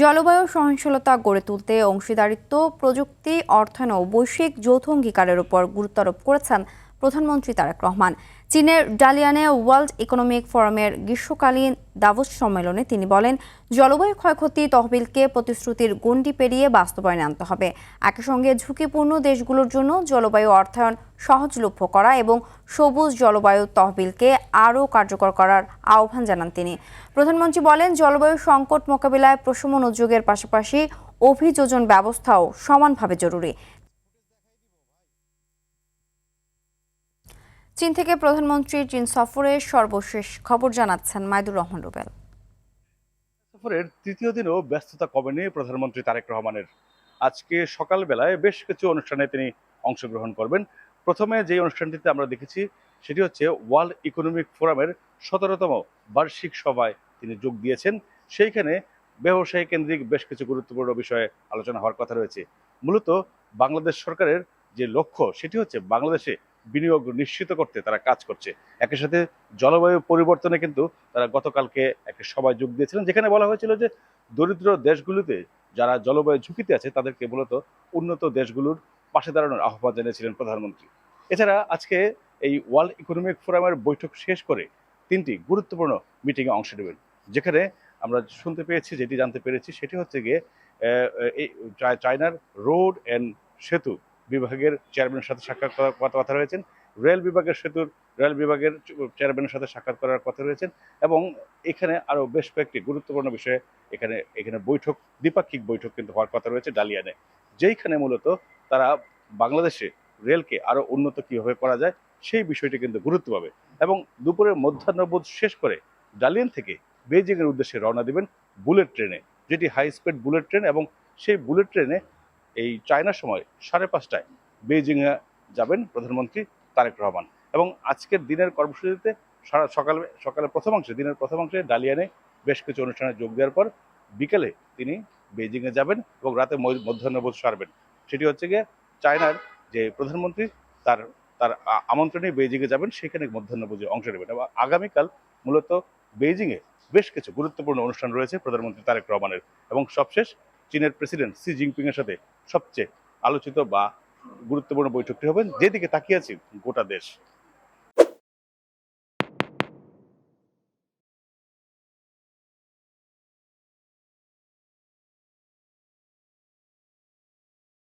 জলবায়ু সহনশীলতা গড়ে তুলতে অংশীদারিত্ব, প্রযুক্তি, অর্থায়ন ও বৈশ্বিক যৌথ অঙ্গীকারের উপর গুরুত্ব আরোপ করেছেন প্রধানমন্ত্রী তারেক রহমান। চীনের ডালিয়ানে ওয়ার্ল্ড ইকোনমিক ফোরামের গ্রীষ্মকালীন দাভোস সম্মেলনে তিনি বলেন, জলবায়ু ক্ষয়ক্ষতি তহবিলকে প্রতিশ্রুতির গণ্ডি পেরিয়ে বাস্তবায়নে আনতে হবে। একই সঙ্গে ঝুঁকিপূর্ণ দেশগুলোর জন্য জলবায়ু অর্থায়ন সহজলভ্য করা এবং সবুজ জলবায়ু তহবিলকে আরও কার্যকর করার আহ্বান জানান তিনি। প্রধানমন্ত্রী বলেন, জলবায়ু সংকট মোকাবিলায় প্রশমন উদ্যোগের পাশাপাশি অভিযোজন ব্যবস্থাও সমানভাবে জরুরি। চীন থেকে প্রধানমন্ত্রীর চীন সফরের সর্বশেষ খবর জানাচ্ছেন মাইদুর রহমান রুবেল। সফরের তৃতীয় দিনেও ব্যস্ততা কমেনি প্রধানমন্ত্রী তারেক রহমানের। আজকে সকালবেলায় বেশ কিছু অনুষ্ঠানে তিনি অংশগ্রহণ করবেন। প্রথমে যে অনুষ্ঠানটিতে আমরা দেখেছি সেটি হচ্ছে ওয়ার্ল্ড ইকোনমিক ফোরামের 17তম বার্ষিক সভায় তিনি যোগ দিয়েছেন। সেইখানে ব্যবসায়ী কেন্দ্রিক বেশ কিছু গুরুত্বপূর্ণ বিষয়ে আলোচনা হওয়ার কথা রয়েছে। মূলত বাংলাদেশ সরকারের যে লক্ষ্য সেটি হচ্ছে বাংলাদেশে বিনিয়োগ নিশ্চিত করতে তারা কাজ করছে। একই সাথে জলবায়ু পরিবর্তনে কিন্তু তারা গতকালকে একটা সভায় যোগ দিয়েছিলেন, যেখানে বলা হয়েছিল যে দরিদ্র দেশগুলোতে যারা জলবায়ু ঝুঁকিতে আছে তাদেরকে মূলত উন্নত দেশগুলোর পাশে দাঁড়ানোর আহ্বান জানিয়েছিলেন প্রধানমন্ত্রী। এছাড়া আজকে এই ওয়ার্ল্ড ইকোনমিক ফোরামের বৈঠক শেষ করে তিনটি গুরুত্বপূর্ণ মিটিংয়ে অংশ নেবেন, যেখানে আমরা শুনতে পেয়েছি, যেটি জানতে পেরেছি সেটি হচ্ছে গিয়ে এই চায়নার রোড অ্যান্ড সেতু বিভাগের চেয়ারম্যানের সাথে সাক্ষাৎ করার কথা রয়েছেন, রেল বিভাগের চেয়ারম্যানের সাথে সাক্ষাৎ করার কথা রয়েছেন, এবং এখানে আরো বেশ কয়েকটি গুরুত্বপূর্ণ বিষয়ে এখানে দ্বিপাক্ষিক বৈঠক কিন্তু হওয়ার কথা রয়েছে ডালিয়ানে, যেইখানে মূলত তারা বাংলাদেশে রেলকে আরো উন্নত কিভাবে করা যায় সেই বিষয়টি কিন্তু গুরুত্ব পাবে। এবং দুপুরের মধ্যাহ্নভোজ শেষ করে ডালিয়ান থেকে বেইজিং এর উদ্দেশ্যে রওনা দিবেন বুলেট ট্রেনে, যেটি হাই স্পিড বুলেট ট্রেন, এবং সেই বুলেট ট্রেনে এই চায়নার সময় 5:30টায় বেইজিং এ যাবেন প্রধানমন্ত্রী তারেক রহমান। এবং আজকের দিনের কর্মসূচিতে দিনের প্রথম অংশে ডালিয়ানে বেশ কিছু অনুষ্ঠানে যোগ দেওয়ার পর বিকেলে তিনি বেইজিং এ যাবেন এবং রাতে মধ্যাহ্নভোজ সারবেন। সেটি হচ্ছে গিয়ে চায়নার যে প্রধানমন্ত্রী তার তার আমন্ত্রণে বেইজিং এ যাবেন, সেখানে মধ্যাহ্নভোজে অংশ নেবেন। এবং আগামীকাল মূলত বেইজিং এ বেশ কিছু গুরুত্বপূর্ণ অনুষ্ঠান রয়েছে প্রধানমন্ত্রী তারেক রহমানের। এবং সবশেষ চীনের প্রেসিডেন্ট সি জিনপিং এর সাথে সবচেয়ে আলোচিত বা গুরুত্বপূর্ণ বৈঠকটি হবেন, যেদিকে তাকিয়ে আছে গোটা দেশ।